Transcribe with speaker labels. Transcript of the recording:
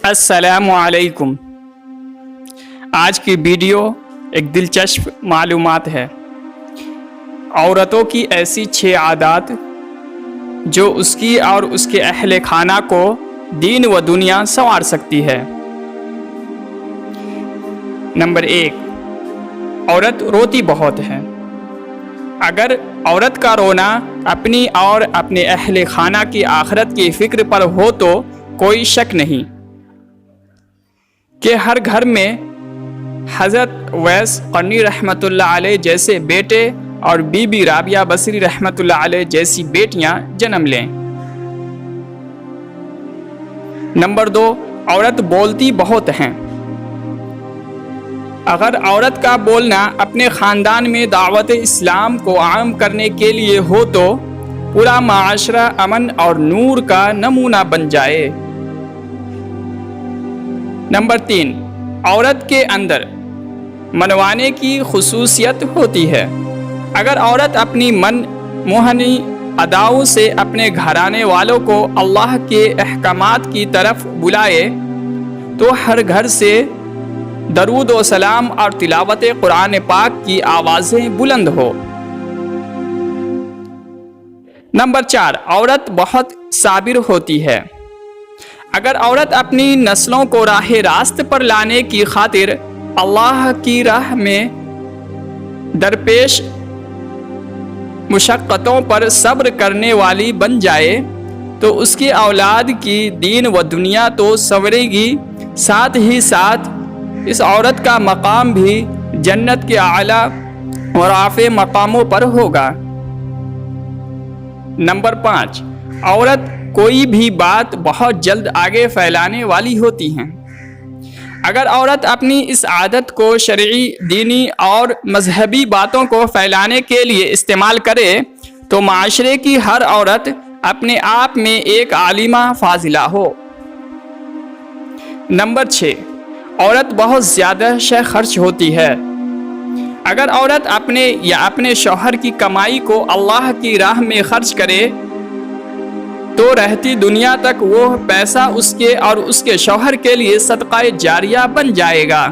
Speaker 1: السلام علیکم۔ آج کی ویڈیو ایک دلچسپ معلومات ہے۔ عورتوں کی ایسی 6 عادات جو اس کی اور اس کے اہل خانہ کو دین و دنیا سنوار سکتی ہے۔ نمبر 1، عورت روتی بہت ہے۔ اگر عورت کا رونا اپنی اور اپنے اہل خانہ کی آخرت کی فکر پر ہو تو کوئی شک نہیں کہ ہر گھر میں حضرت اویس قرنی رحمۃ اللہ علیہ جیسے بیٹے اور بی بی رابعہ بصری رحمۃ اللہ علیہ جیسی بیٹیاں جنم لیں۔ نمبر 2، عورت بولتی بہت ہیں۔ اگر عورت کا بولنا اپنے خاندان میں دعوت اسلام کو عام کرنے کے لیے ہو تو پورا معاشرہ امن اور نور کا نمونہ بن جائے۔ نمبر 3، عورت کے اندر منوانے کی خصوصیت ہوتی ہے۔ اگر عورت اپنی من موہنی اداؤں سے اپنے گھرانے والوں کو اللہ کے احکامات کی طرف بلائے تو ہر گھر سے درود و سلام اور تلاوت قرآن پاک کی آوازیں بلند ہو۔ نمبر 4، عورت بہت صابر ہوتی ہے۔ اگر عورت اپنی نسلوں کو راہ راست پر لانے کی خاطر اللہ کی راہ میں درپیش مشقتوں پر صبر کرنے والی بن جائے تو اس کی اولاد کی دین و دنیا تو سنورے گی، ساتھ ہی ساتھ اس عورت کا مقام بھی جنت کے اعلیٰ اور رافع مقاموں پر ہوگا۔ نمبر 5، عورت کوئی بھی بات بہت جلد آگے پھیلانے والی ہوتی ہیں۔ اگر عورت اپنی اس عادت کو شرعی، دینی اور مذہبی باتوں کو پھیلانے کے لیے استعمال کرے تو معاشرے کی ہر عورت اپنے آپ میں ایک عالمہ فاضلہ ہو۔ نمبر 6، عورت بہت زیادہ شے خرچ ہوتی ہے۔ اگر عورت اپنے یا اپنے شوہر کی کمائی کو اللہ کی راہ میں خرچ کرے تو رہتی دنیا تک وہ پیسہ اس کے اور اس کے شوہر کے لیے صدقہ جاریہ بن جائے گا۔